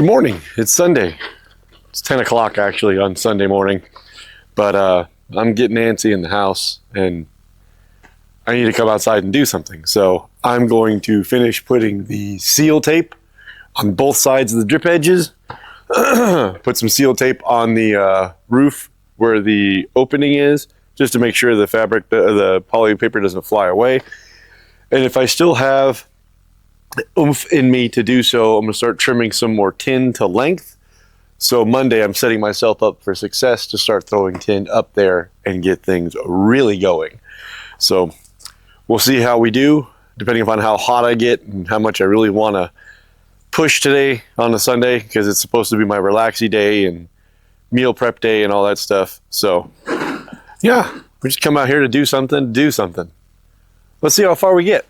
Good morning. It's Sunday. It's 10 o'clock actually on Sunday morning, but I'm getting antsy in the house and I need to come outside and do something. So I'm going to finish putting the seal tape on both sides of the drip edges, put some seal tape on the roof where the opening is, just to make sure the fabric, the poly paper doesn't fly away. And if I still have oomph in me to do so, I'm going to start trimming some more tin to length. So Monday, I'm setting myself up for success to start throwing tin up there and get things really going. So we'll see how we do, depending upon how hot I get and how much I really want to push today on a Sunday, because it's supposed to be my relaxy day and meal prep day and all that stuff. So yeah, we just come out here to do something. Let's see how far we get.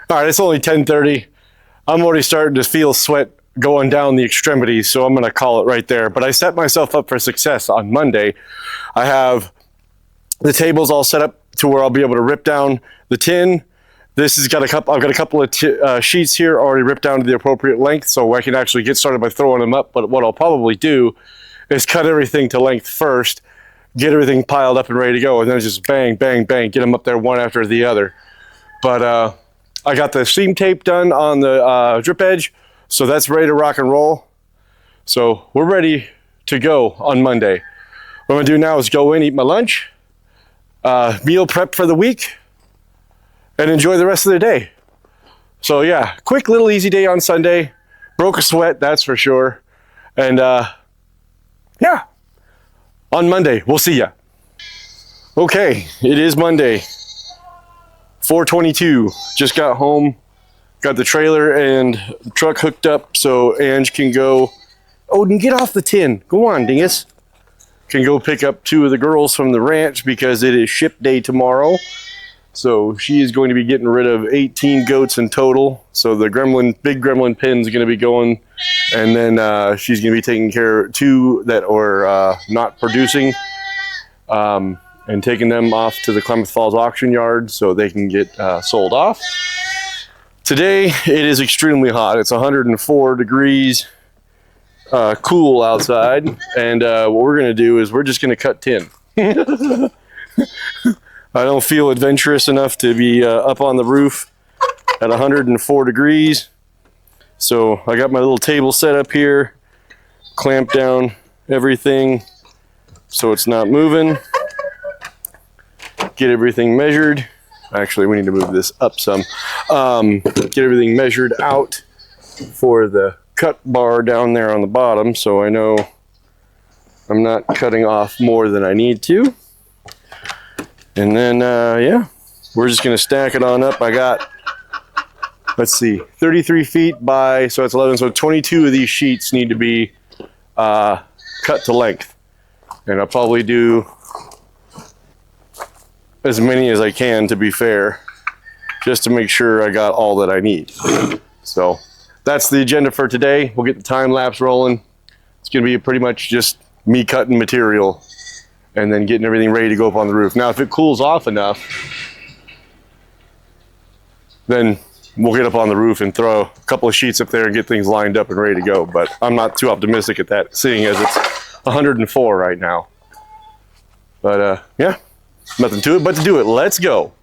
All right, it's only 10:30. I'm already starting to feel sweat going down the extremities, so I'm going to call it right there. But I set myself up for success on Monday. I have the tables all set up to where I'll be able to rip down the tin. This has got I've got a couple of sheets here already ripped down to the appropriate length, so I can actually get started by throwing them up. But what I'll probably do is cut everything to length first, get everything piled up and ready to go, and then just bang, bang, bang, get them up there one after the other. But I got the seam tape done on the drip edge, so that's ready to rock and roll. So we're ready to go on Monday. What I'm gonna do now is go in, eat my lunch, meal prep for the week, and enjoy the rest of the day. So yeah, quick little easy day on Sunday. Broke a sweat, that's for sure. And yeah, on Monday, we'll see ya. Okay, it is Monday. 4:22, just got home, got the trailer and the truck hooked up so Ange can go, Odin, get off the tin, go on dingus. Can go pick up two of the girls from the ranch because it is ship day tomorrow. So she is going to be getting rid of 18 goats in total. So the big gremlin pen is going to be going, and then she's going to be taking care of two that are not producing. And taking them off to the Klamath Falls auction yard so they can get sold off. Today it is extremely hot. It's 104 degrees. cool outside, and what we're gonna do is we're just gonna cut tin. I don't feel adventurous enough to be up on the roof at 104 degrees. So I got my little table set up here, clamped down everything so it's not moving. Get everything measured. Actually, we need to move this up some. Get everything measured out for the cut bar down there on the bottom, so I know I'm not cutting off more than I need to. And then, yeah, we're just gonna stack it on up. I got, let's see, 33 feet by, so it's 11, so 22 of these sheets need to be cut to length. And I'll probably do as many as I can, to be fair, just to make sure I got all that I need. So that's the agenda for today. We'll get the time lapse rolling. It's gonna be pretty much just me cutting material and then getting everything ready to go up on the roof. Now, if it cools off enough, then we'll get up on the roof and throw a couple of sheets up there and get things lined up and ready to go. But I'm not too optimistic at that, seeing as it's 104 right now. But yeah, nothing to it but to do it. Let's go.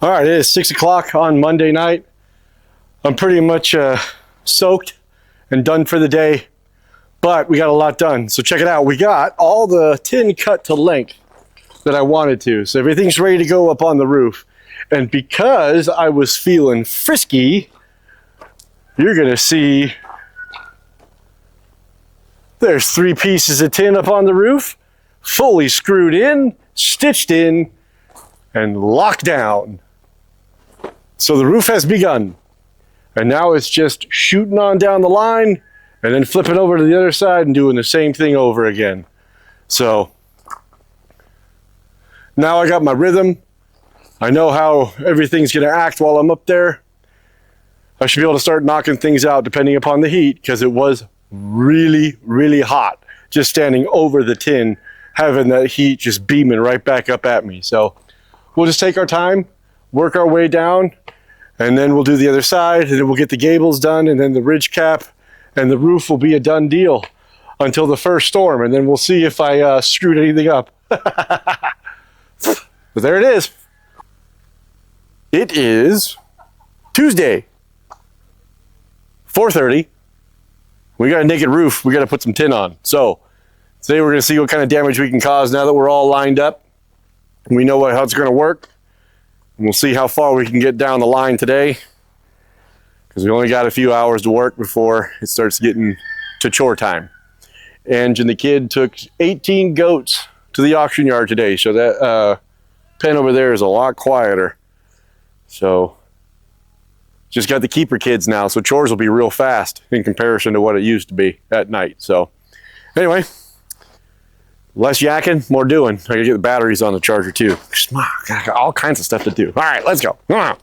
All right, it is 6 o'clock on Monday night. I'm pretty much soaked and done for the day, but we got a lot done. So check it out. We got all the tin cut to length that I wanted to. So everything's ready to go up on the roof. And because I was feeling frisky, you're gonna see there's 3 pieces of tin up on the roof, fully screwed in, stitched in, and locked down. So the roof has begun. And now it's just shooting on down the line and then flipping over to the other side and doing the same thing over again. So now I got my rhythm. I know how everything's gonna act while I'm up there. I should be able to start knocking things out depending upon the heat, because it was really, really hot just standing over the tin, having that heat just beaming right back up at me. So we'll just take our time, work our way down, and then we'll do the other side, and then we'll get the gables done, and then the ridge cap, and the roof will be a done deal until the first storm, and then we'll see if I screwed anything up. But there it is. It is Tuesday, 4:30. We got a naked roof. We got to put some tin on. So today we're going to see what kind of damage we can cause now that we're all lined up. We know how it's going to work. And we'll see how far we can get down the line today, because we only got a few hours to work before it starts getting to chore time. Ange and the kid took 18 goats to the auction yard today, so that pen over there is a lot quieter. So just got the keeper kids now, so chores will be real fast in comparison to what it used to be at night. So anyway, less yakking, more doing. I gotta get the batteries on the charger too. I got all kinds of stuff to do. All right, let's go. Come on.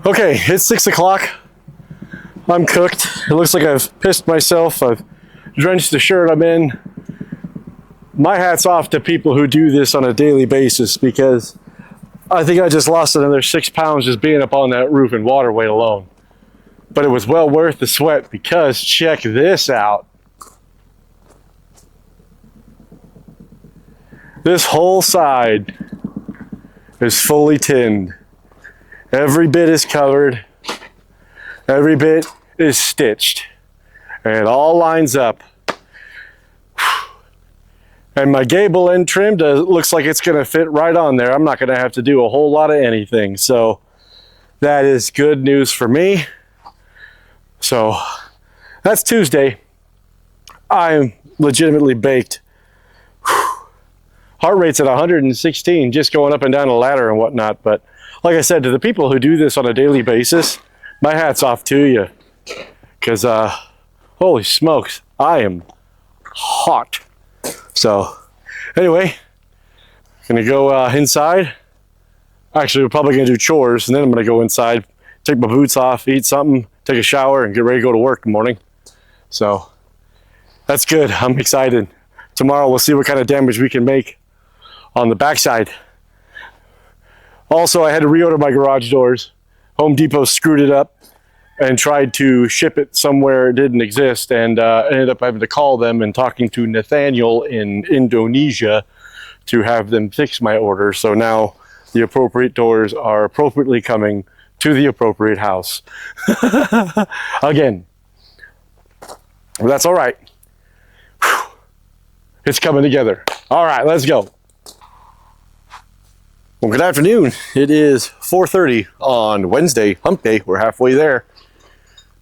Okay, it's 6 o'clock. I'm cooked. It looks like I've pissed myself. I've drenched the shirt I'm in. My hat's off to people who do this on a daily basis, because I think I just lost another 6 pounds just being up on that roof and water weight alone. But it was well worth the sweat, because check this out. This whole side is fully tinned. Every bit is covered. Every bit is stitched. And it all lines up. And my gable end trim looks like it's going to fit right on there. I'm not going to have to do a whole lot of anything. So that is good news for me. So that's Tuesday. I'm legitimately baked. Heart rate's at 116, just going up and down a ladder and whatnot. But like I said, to the people who do this on a daily basis, my hat's off to you. Because, holy smokes, I am hot. So, anyway, gonna go inside. Actually, we're probably gonna do chores, and then I'm gonna go inside, take my boots off, eat something, take a shower, and get ready to go to work in the morning. So, that's good. I'm excited. Tomorrow we'll see what kind of damage we can make on the backside. Also, I had to reorder my garage doors. Home Depot screwed it up and tried to ship it somewhere it didn't exist, and ended up having to call them and talking to Nathaniel in Indonesia to have them fix my order. So now the appropriate doors are appropriately coming to the appropriate house. Again, that's all right. Whew. It's coming together. All right, let's go. Well, good afternoon. It is 4:30 on Wednesday, hump day. We're halfway there.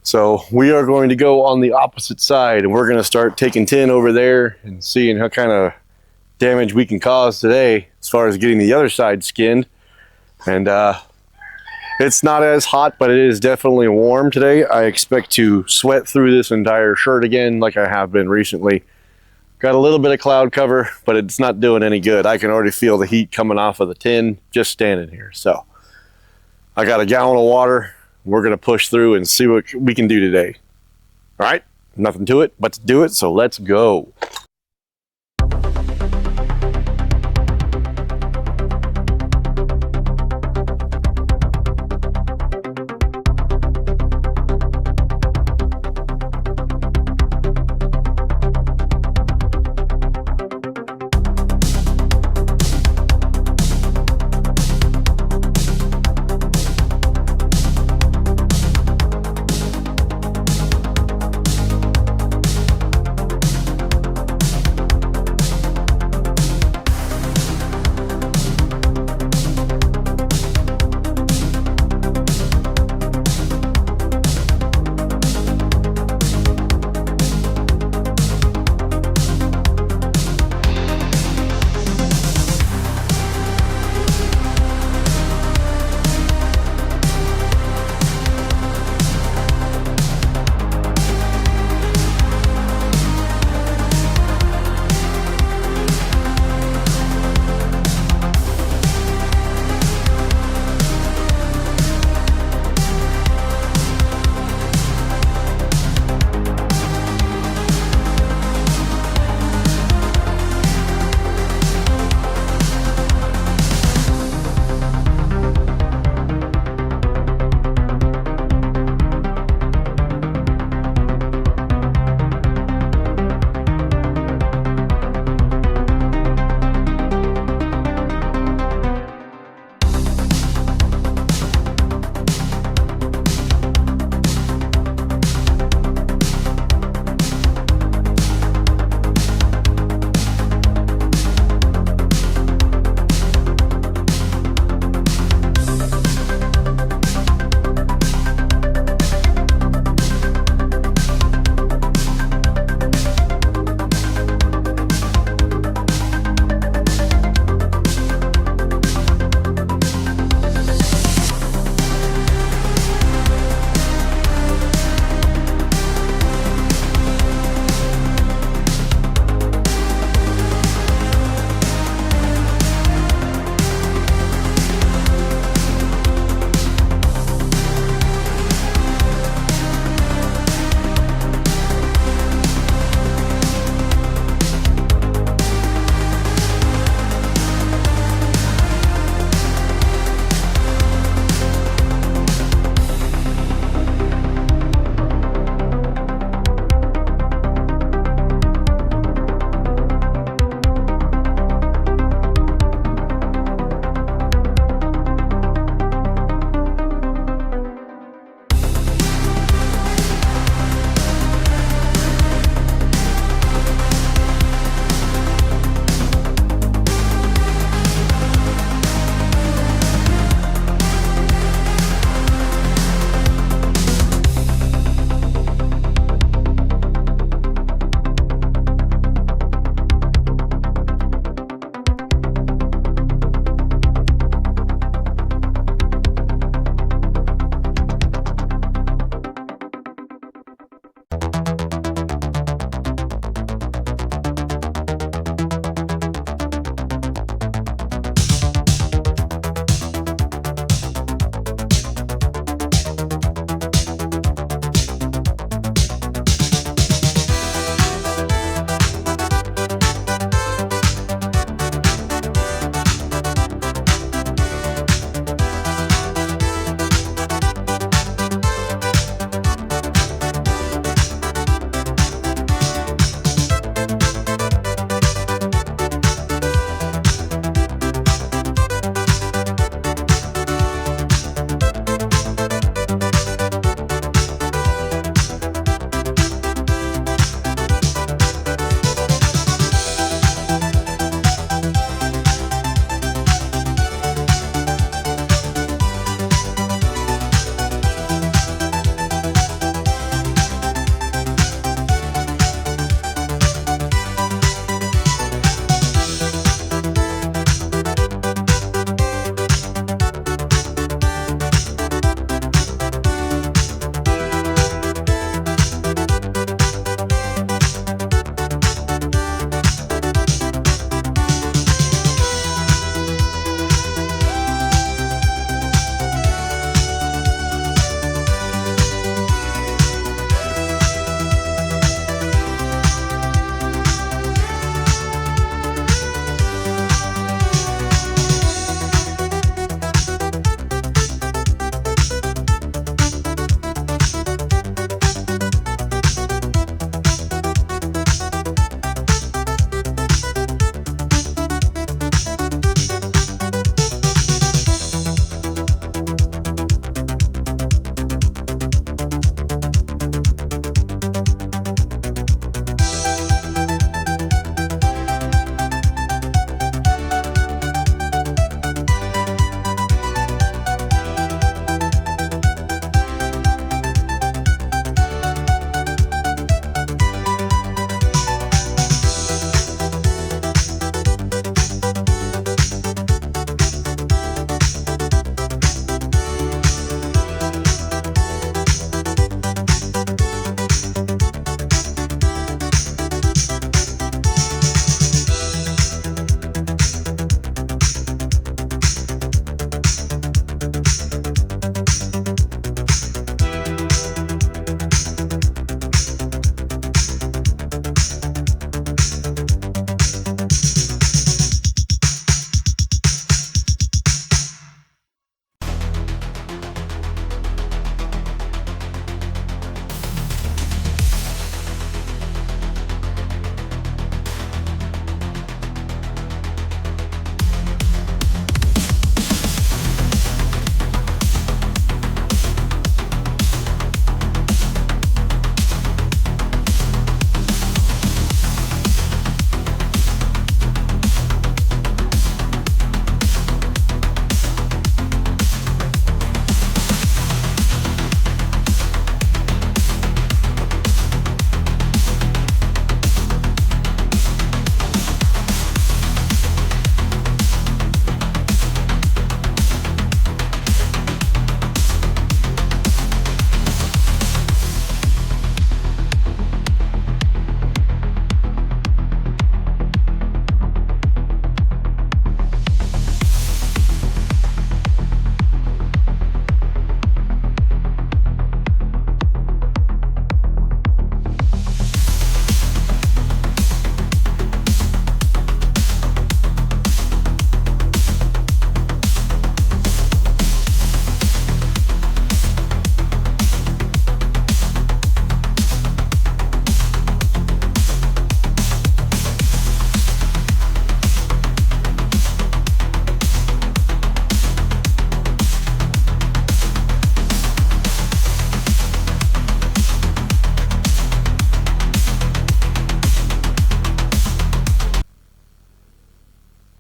So we are going to go on the opposite side, and we're going to start taking tin over there and seeing how kind of damage we can cause today as far as getting the other side skinned. And it's not as hot, but it is definitely warm today. I expect to sweat through this entire shirt again like I have been recently. Got a little bit of cloud cover, but it's not doing any good. I can already feel the heat coming off of the tin just standing here. So I got a gallon of water. We're going to push through and see what we can do today. All right, nothing to it but to do it, so let's go.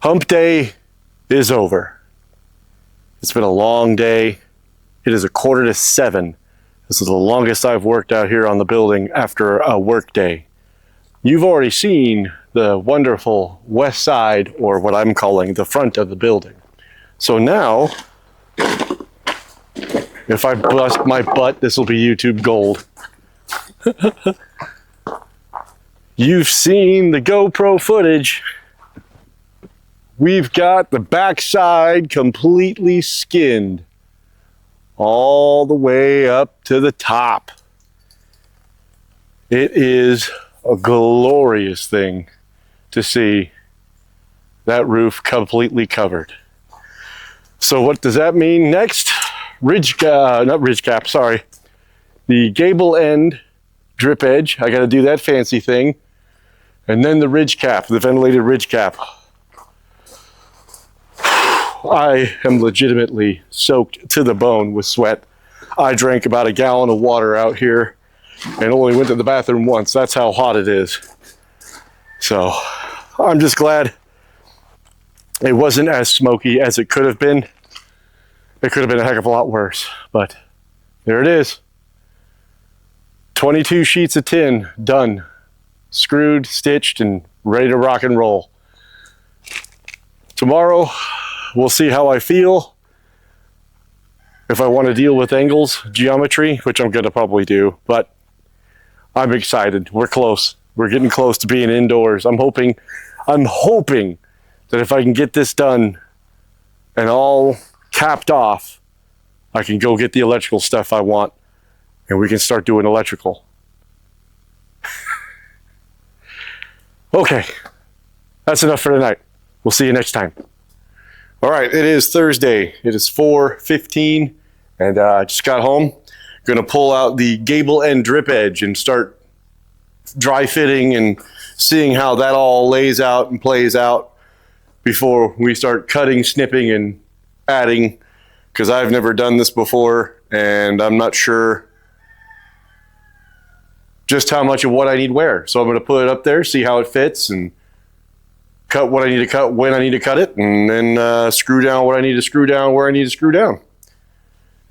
Hump day is over. It's been a long day. It is 6:45. This is the longest I've worked out here on the building after a work day. You've already seen the wonderful west side, or what I'm calling the front of the building. So now, if I bust my butt, this will be YouTube gold. You've seen the GoPro footage. We've got the backside completely skinned all the way up to the top. It is a glorious thing to see that roof completely covered. So what does that mean next? The gable end drip edge. I got to do that fancy thing. And then the ridge cap, the ventilated ridge cap. I am legitimately soaked to the bone with sweat. I drank about a gallon of water out here and only went to the bathroom once. That's how hot it is. So I'm just glad it wasn't as smoky as it could have been. It could have been a heck of a lot worse, but there it is. 22 sheets of tin done, screwed, stitched, and ready to rock and roll. Tomorrow, we'll see how I feel. If I want to deal with angles, geometry, which I'm going to probably do, but I'm excited. We're close. We're getting close to being indoors. I'm hoping that if I can get this done and all capped off, I can go get the electrical stuff I want and we can start doing electrical. Okay, that's enough for tonight. We'll see you next time. All right, it is Thursday. It is 4:15, and I just got home. Gonna pull out the gable end drip edge and start dry fitting and seeing how that all lays out and plays out before we start cutting, snipping, and adding, because I've never done this before, and I'm not sure just how much of what I need where. So I'm gonna put it up there, see how it fits, and cut what I need to cut when I need to cut it, and then screw down what I need to screw down where I need to screw down.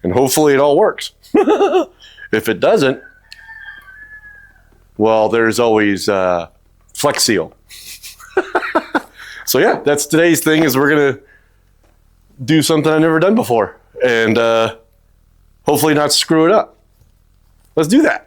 And hopefully it all works. If it doesn't, well, there's always Flex Seal. So yeah, that's today's thing, is we're gonna do something I've never done before, and hopefully not screw it up. Let's do that.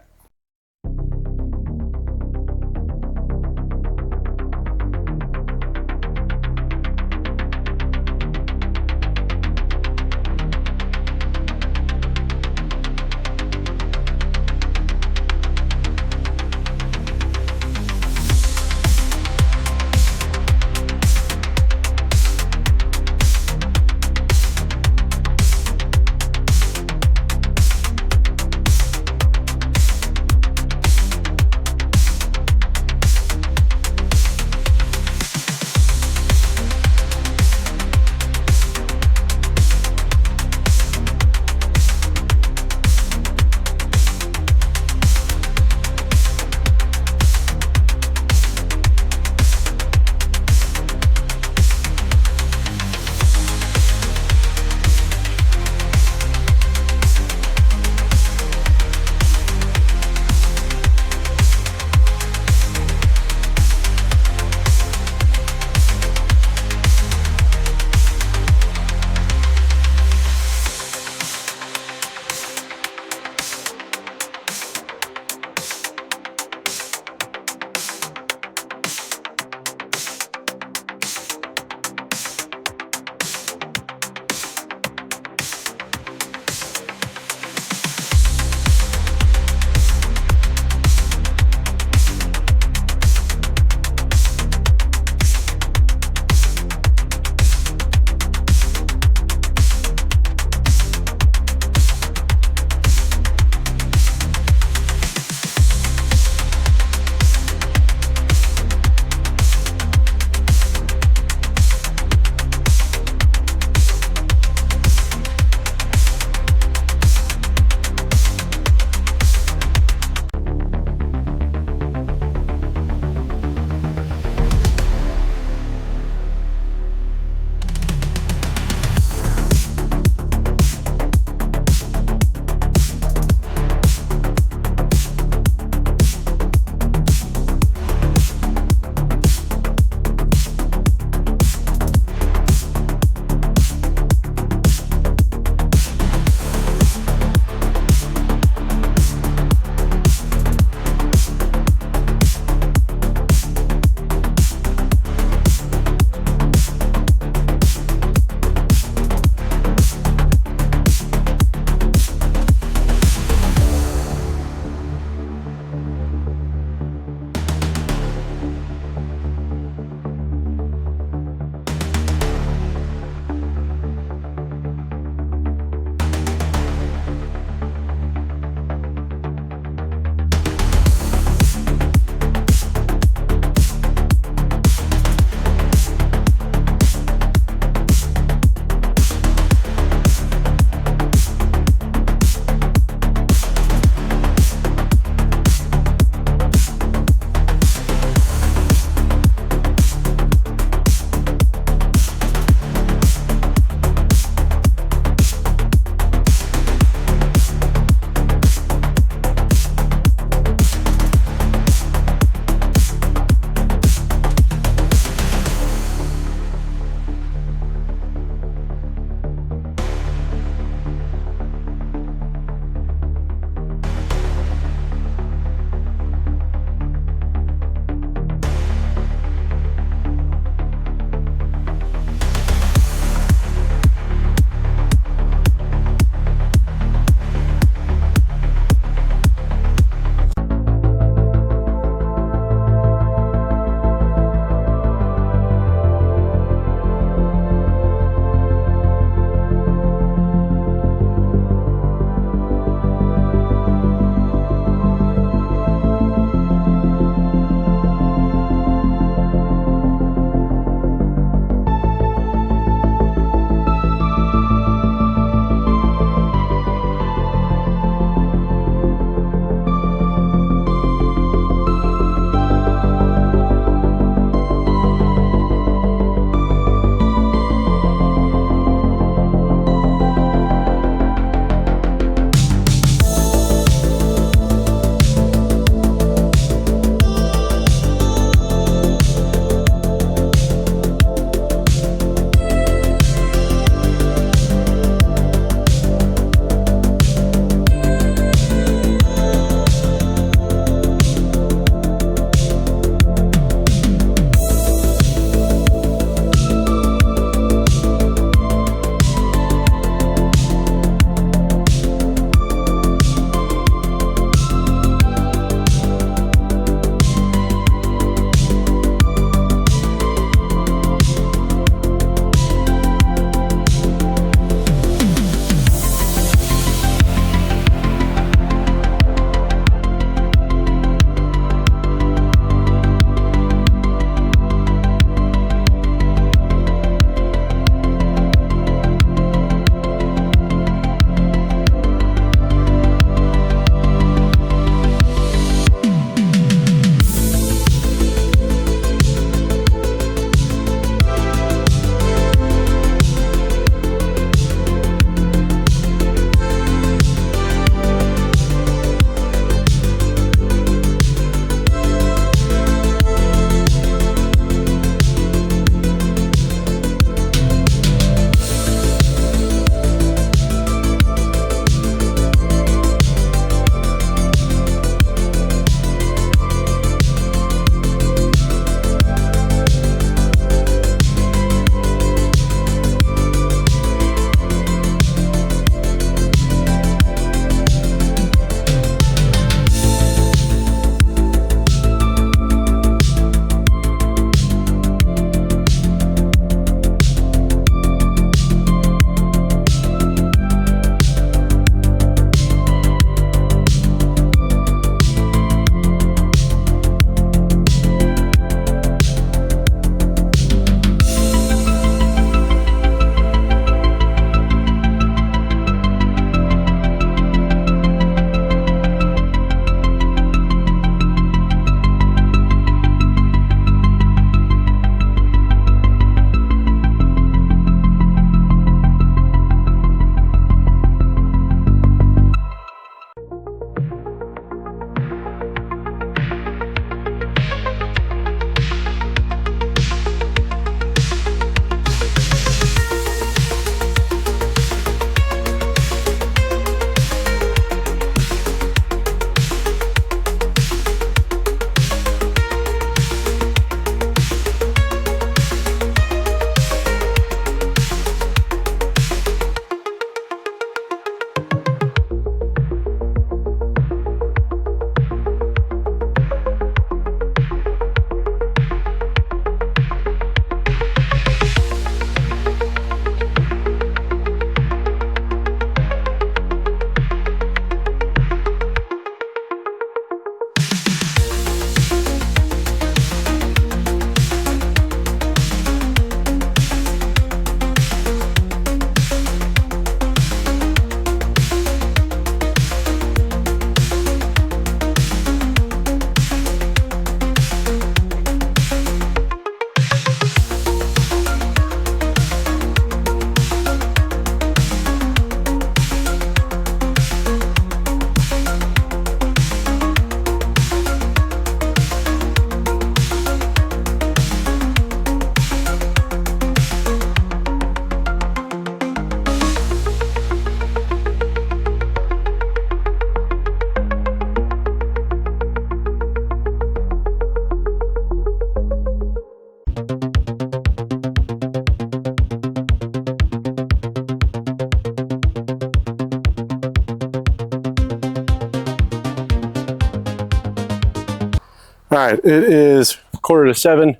All right, it is 6:45.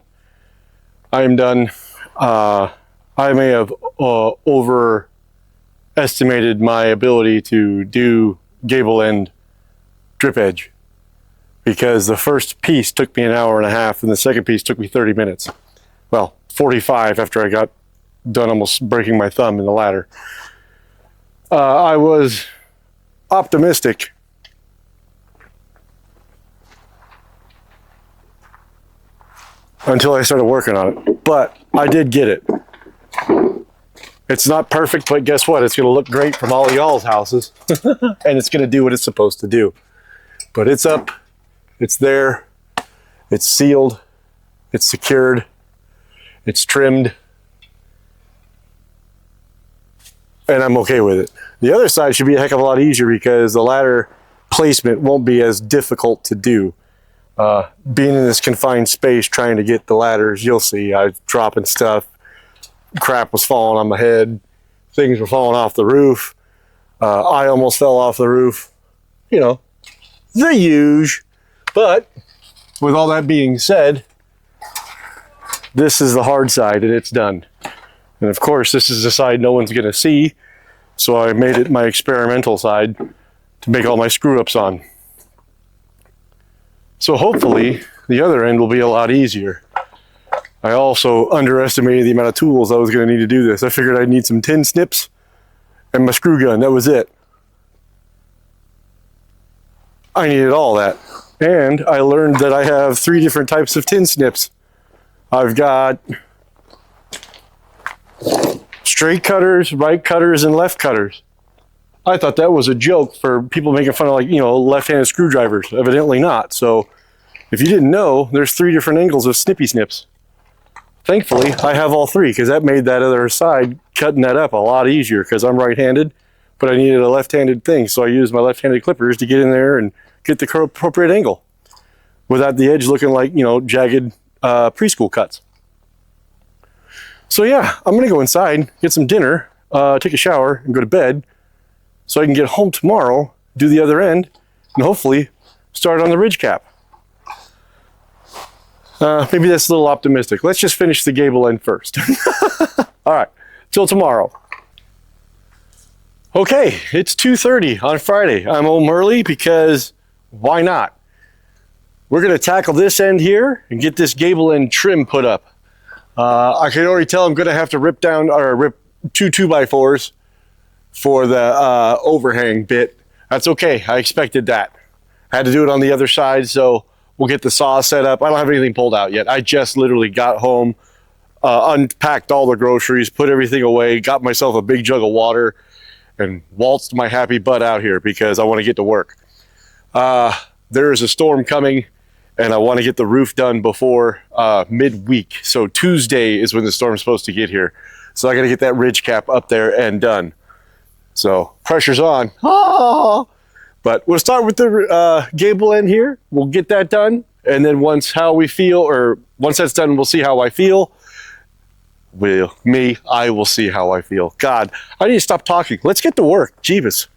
I am done. I may have overestimated my ability to do gable end drip edge, because the first piece took me an hour and a half and the second piece took me 30 minutes. Well, 45 after I got done almost breaking my thumb in the ladder. I was optimistic until I started working on it, but I did get it. It's not perfect, but guess what? It's going to look great from all y'all's houses, and it's going to do what it's supposed to do. But it's up, it's there, it's sealed, it's secured, it's trimmed, and I'm okay with it. The other side should be a heck of a lot easier because the ladder placement won't be as difficult to do. Being in this confined space trying to get the ladders, you'll see I was dropping stuff, crap was falling on my head, things were falling off the roof, I almost fell off the roof, you know, the huge. But with all that being said, this is the hard side and it's done. And of course this is the side no one's gonna see, so I made it my experimental side to make all my screw ups on. So hopefully the other end will be a lot easier. I also underestimated the amount of tools I was going to need to do this. I figured I'd need some tin snips and my screw gun. That was it. I needed all that. And I learned that I have 3 different types of tin snips. I've got straight cutters, right cutters, and left cutters. I thought that was a joke for people making fun of, like, you know, left-handed screwdrivers. Evidently not. So if you didn't know, there's 3 different angles of snippy snips. Thankfully, I have all 3 because that made that other side cutting that up a lot easier because I'm right-handed, but I needed a left-handed thing. So I used my left-handed clippers to get in there and get the appropriate angle without the edge looking like, you know, jagged preschool cuts. So yeah, I'm going to go inside, get some dinner, take a shower, and go to bed, so I can get home tomorrow, do the other end, and hopefully start on the ridge cap. Maybe that's a little optimistic. Let's just finish the gable end first. All right, till tomorrow. Okay, it's 2:30 on Friday. I'm home early because why not? We're gonna tackle this end here and get this gable end trim put up. I can already tell I'm gonna have to rip down or rip 2 2x4s for the overhang bit. That's okay, I expected that. I had to do it on the other side, so we'll get the saw set up. I don't have anything pulled out yet. I just literally got home, unpacked all the groceries, put everything away, got myself a big jug of water, and waltzed my happy butt out here because I want to get to work. There is a storm coming, and I want to get the roof done before midweek. So Tuesday is when the storm's supposed to get here. So I got to get that ridge cap up there and done. So pressure's on. Ah! But we'll start with the gable end here. We'll get that done. And then once that's done, we'll see how I feel. I will see how I feel. God, I need to stop talking. Let's get to work. Jeebus.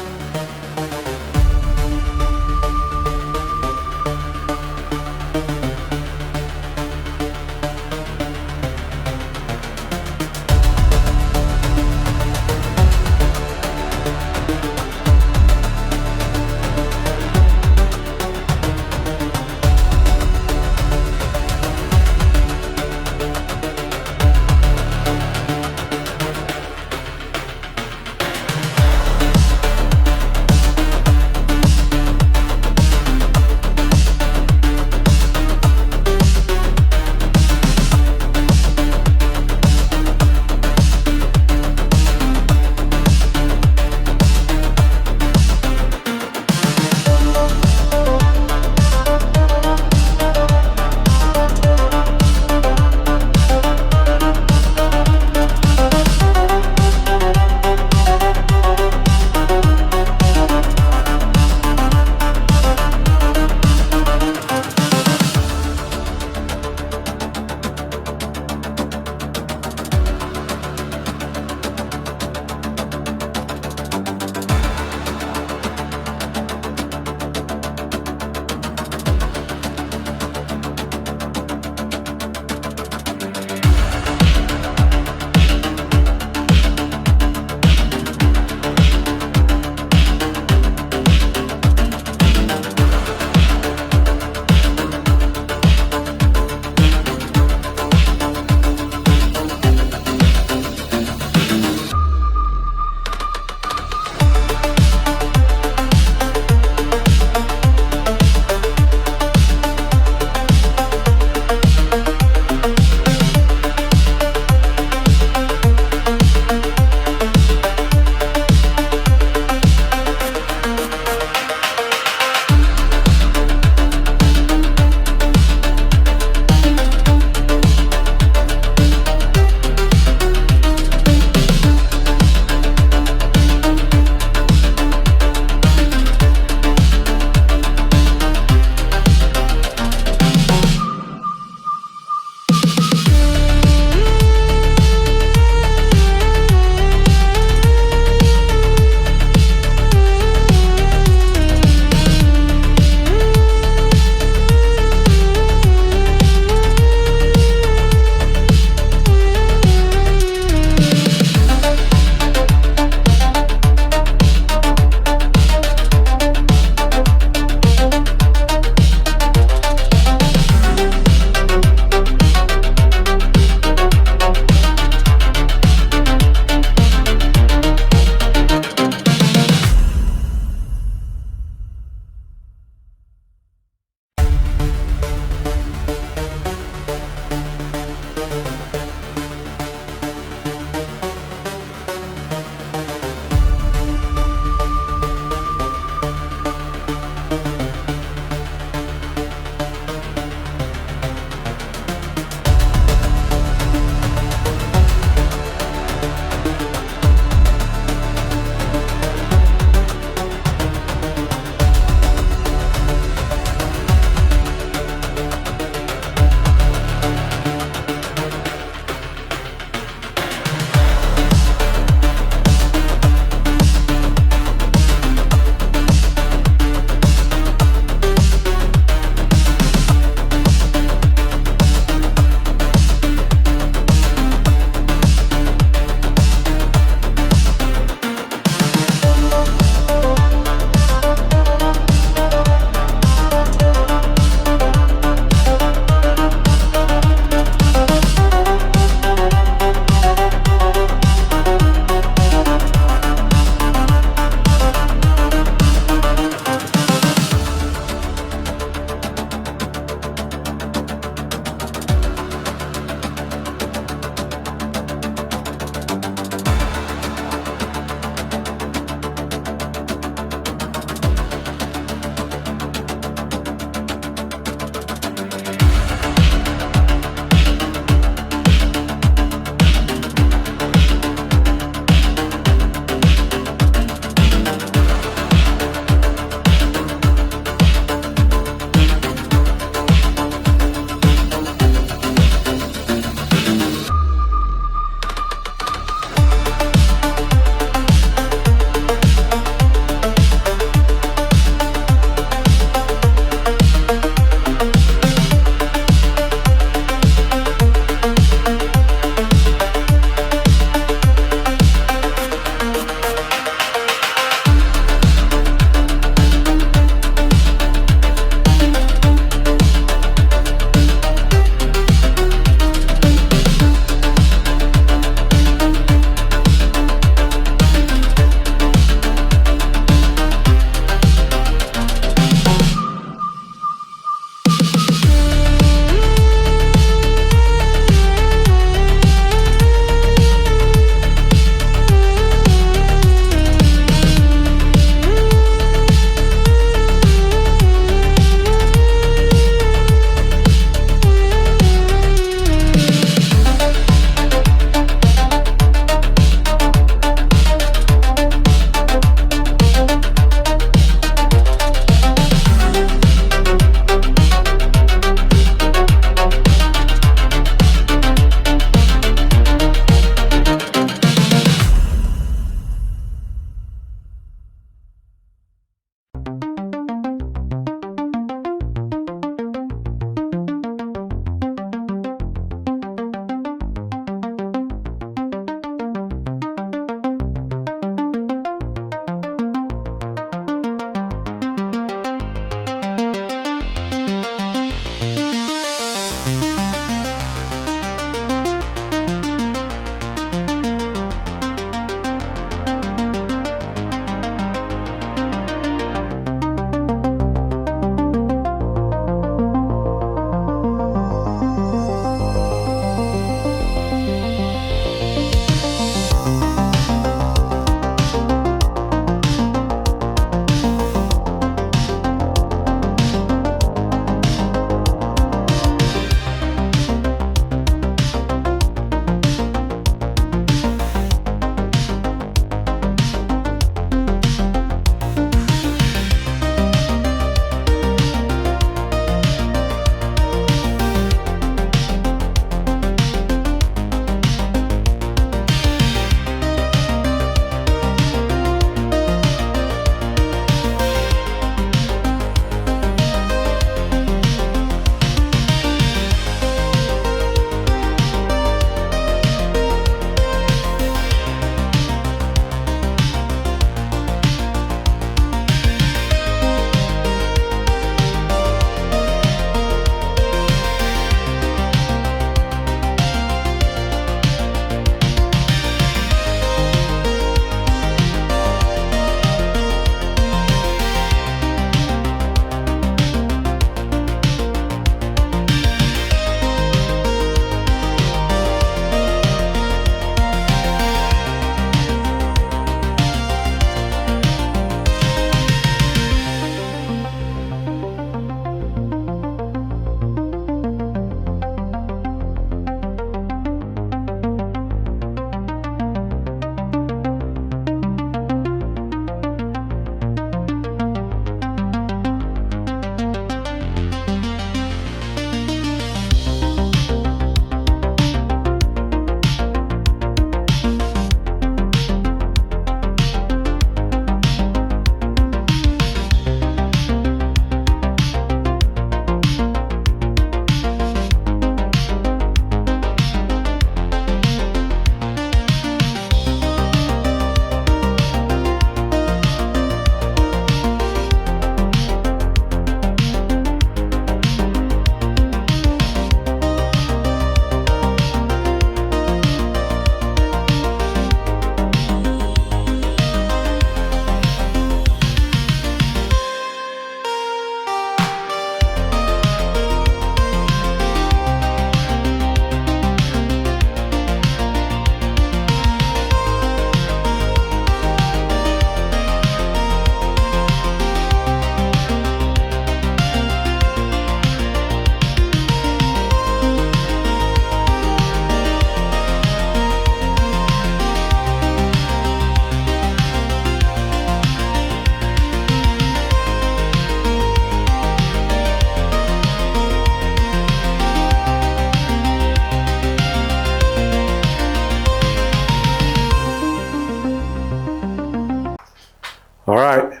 All right,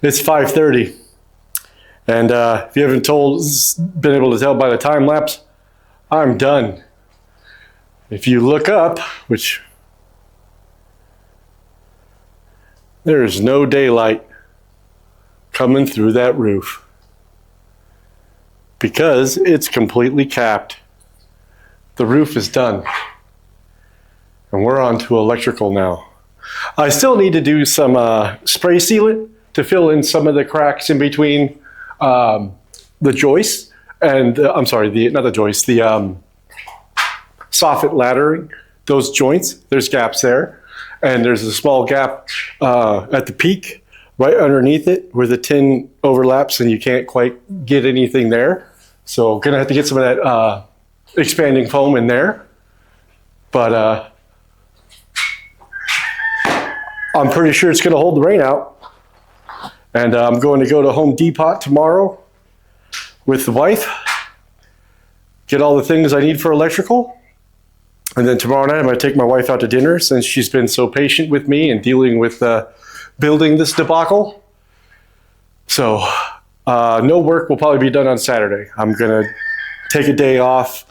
it's 5:30. And if you haven't been able to tell by the time lapse, I'm done. If you look up, which there's no daylight coming through that roof because it's completely capped. The roof is done. And we're on to electrical now. I still need to do some spray sealant to fill in some of the cracks in between the joists and I'm sorry, not the joists, the soffit laddering, those joints. There's gaps there, and there's a small gap at the peak right underneath it where the tin overlaps and you can't quite get anything there. So gonna have to get some of that expanding foam in there, but I'm pretty sure it's gonna hold the rain out. And I'm going to go to Home Depot tomorrow with the wife, get all the things I need for electrical. And then tomorrow night, I'm going to take my wife out to dinner since she's been so patient with me and dealing with building this debacle. So no work will probably be done on Saturday. I'm going to take a day off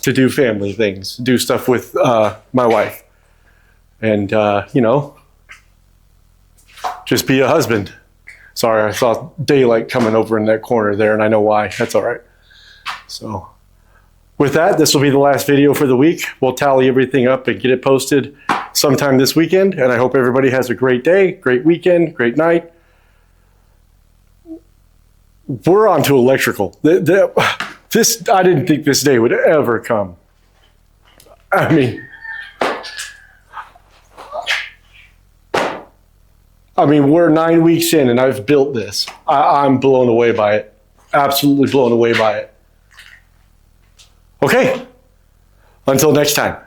to do family things, do stuff with my wife. And, you know, just be a husband. Sorry, I saw daylight coming over in that corner there, and I know why. That's all right. So with that, this will be the last video for the week. We'll tally everything up and get it posted sometime this weekend, and I hope everybody has a great day, great weekend, great night. We're on to electrical. I didn't think this day would ever come. I mean, we're 9 weeks in and I've built this. I'm blown away by it. Absolutely blown away by it. Okay, until next time.